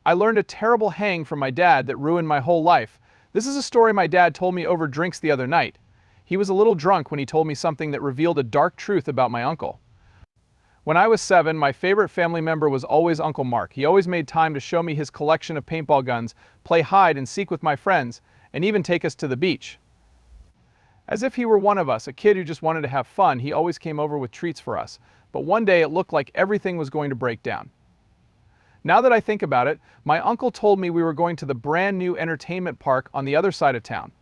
I learned a terrible hang from my dad that ruined my whole life. This is a story my dad told me over drinks the other night. He was a little drunk when he told me something that revealed a dark truth about my uncle. When I was 7, my favorite family member was always Uncle Mark. He always made time to show me his collection of paintball guns, play hide and seek with my friends, and even take us to the beach. As if he were one of us, a kid who just wanted to have fun, he always came over with treats for us. But one day it looked like everything was going to break down. Now that I think about it, my uncle told me we were going to the brand new entertainment park on the other side of town.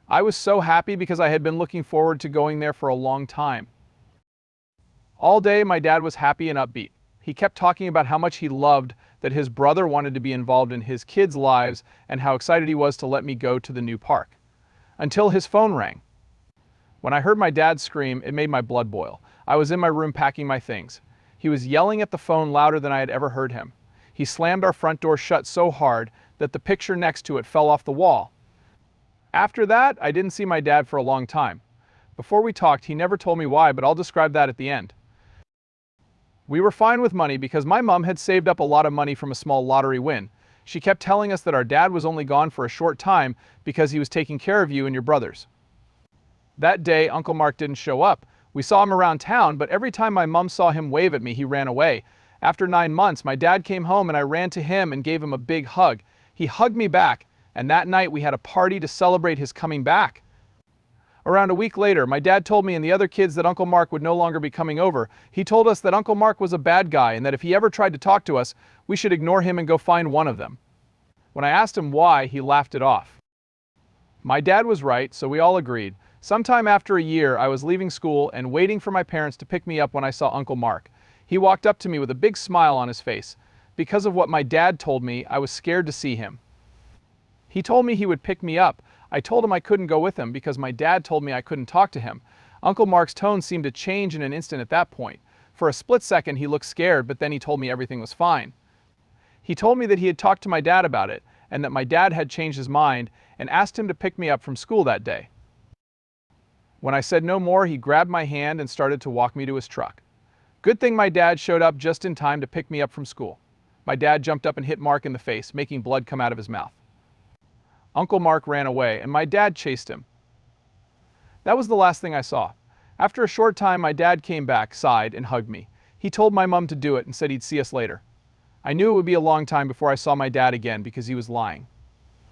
I was so happy because I had been looking forward to going there for a long time. All day my dad was happy and upbeat. He kept talking about how much he loved that his brother wanted to be involved in his kids' lives and how excited he was to let me go to the new park. Until his phone rang. When I heard my dad scream, it made my blood boil. I was in my room packing my things. He was yelling at the phone louder than I had ever heard him. He slammed our front door shut so hard that the picture next to it fell off the wall. After that, I didn't see my dad for a long time. Before we talked, he never told me why, but I'll describe that at the end. We were fine with money because my mom had saved up a lot of money from a small lottery win. She kept telling us that our dad was only gone for a short time because he was taking care of you and your brothers. That day, Uncle Mark didn't show up. We saw him around town, but every time my mom saw him wave at me, he ran away. After 9 months, my dad came home and I ran to him and gave him a big hug. He hugged me back, and that night we had a party to celebrate his coming back. Around a week later, my dad told me and the other kids that Uncle Mark would no longer be coming over. He told us that Uncle Mark was a bad guy and that if he ever tried to talk to us, we should ignore him and go find one of them. When I asked him why, he laughed it off. My dad was right, so we all agreed. Sometime after a year, I was leaving school and waiting for my parents to pick me up when I saw Uncle Mark. He walked up to me with a big smile on his face. Because of what my dad told me, I was scared to see him. He told me he would pick me up. I told him I couldn't go with him because my dad told me I couldn't talk to him. Uncle Mark's tone seemed to change in an instant at that point. For a split second, he looked scared, but then he told me everything was fine. He told me that he had talked to my dad about it, and that my dad had changed his mind and asked him to pick me up from school that day. When I said no more, he grabbed my hand and started to walk me to his truck. Good thing my dad showed up just in time to pick me up from school. My dad jumped up and hit Mark in the face, making blood come out of his mouth. Uncle Mark ran away, and my dad chased him. That was the last thing I saw. After a short time, my dad came back, sighed, and hugged me. He told my mom to do it and said he'd see us later. I knew it would be a long time before I saw my dad again because he was lying.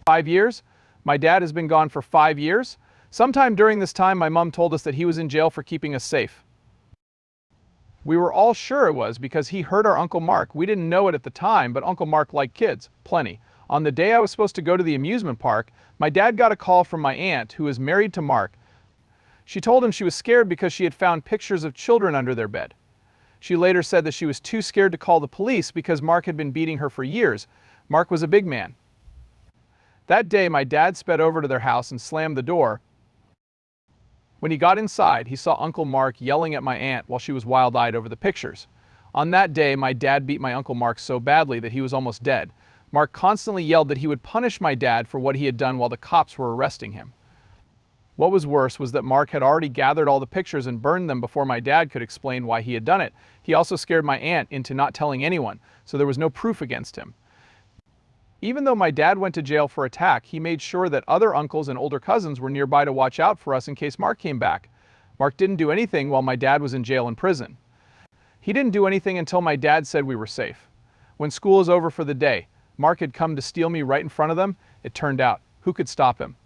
5 years? My dad has been gone for 5 years? Sometime during this time, my mom told us that he was in jail for keeping us safe. We were all sure it was because he hurt our Uncle Mark. We didn't know it at the time, but Uncle Mark liked kids, plenty. On the day I was supposed to go to the amusement park, my dad got a call from my aunt, who is married to Mark. She told him she was scared because she had found pictures of children under their bed. She later said that she was too scared to call the police because Mark had been beating her for years. Mark was a big man. That day, my dad sped over to their house and slammed the door. When he got inside, he saw Uncle Mark yelling at my aunt while she was wild-eyed over the pictures. On that day, my dad beat my Uncle Mark so badly that he was almost dead. Mark constantly yelled that he would punish my dad for what he had done while the cops were arresting him. What was worse was that Mark had already gathered all the pictures and burned them before my dad could explain why he had done it. He also scared my aunt into not telling anyone, so there was no proof against him. Even though my dad went to jail for attack, he made sure that other uncles and older cousins were nearby to watch out for us in case Mark came back. Mark didn't do anything while my dad was in jail and prison. He didn't do anything until my dad said we were safe. When school was over for the day, Mark had come to steal me right in front of them. It turned out, who could stop him?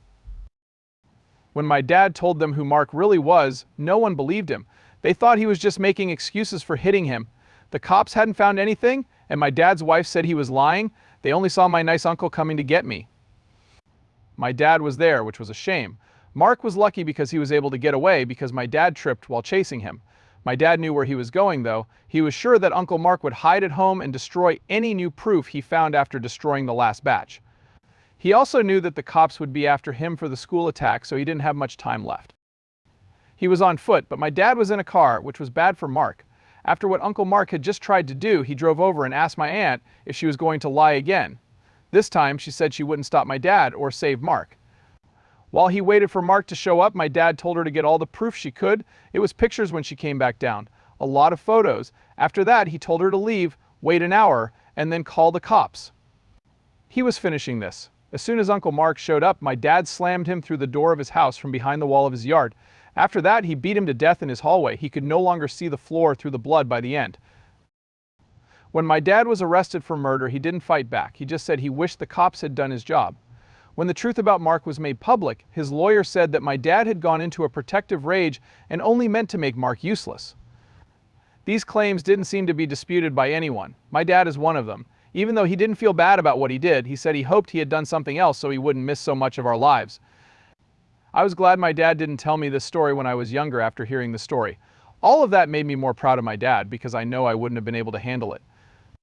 When my dad told them who Mark really was, no one believed him. They thought he was just making excuses for hitting him. The cops hadn't found anything, and my dad's wife said he was lying. They only saw my nice uncle coming to get me. My dad was there, which was a shame. Mark was lucky because he was able to get away because my dad tripped while chasing him. My dad knew where he was going, though. He was sure that Uncle Mark would hide at home and destroy any new proof he found after destroying the last batch. He also knew that the cops would be after him for the school attack, so he didn't have much time left. He was on foot, but my dad was in a car, which was bad for Mark. After what Uncle Mark had just tried to do, he drove over and asked my aunt if she was going to lie again. This time, she said she wouldn't stop my dad or save Mark. While he waited for Mark to show up, my dad told her to get all the proof she could. It was pictures when she came back down. A lot of photos. After that, he told her to leave, wait an hour, and then call the cops. He was finishing this. As soon as Uncle Mark showed up, my dad slammed him through the door of his house from behind the wall of his yard. After that, he beat him to death in his hallway. He could no longer see the floor through the blood by the end. When my dad was arrested for murder, he didn't fight back. He just said he wished the cops had done his job. When the truth about Mark was made public, his lawyer said that my dad had gone into a protective rage and only meant to make Mark useless. These claims didn't seem to be disputed by anyone. My dad is one of them. Even though he didn't feel bad about what he did, he said he hoped he had done something else so he wouldn't miss so much of our lives. I was glad my dad didn't tell me this story when I was younger after hearing the story. All of that made me more proud of my dad because I know I wouldn't have been able to handle it.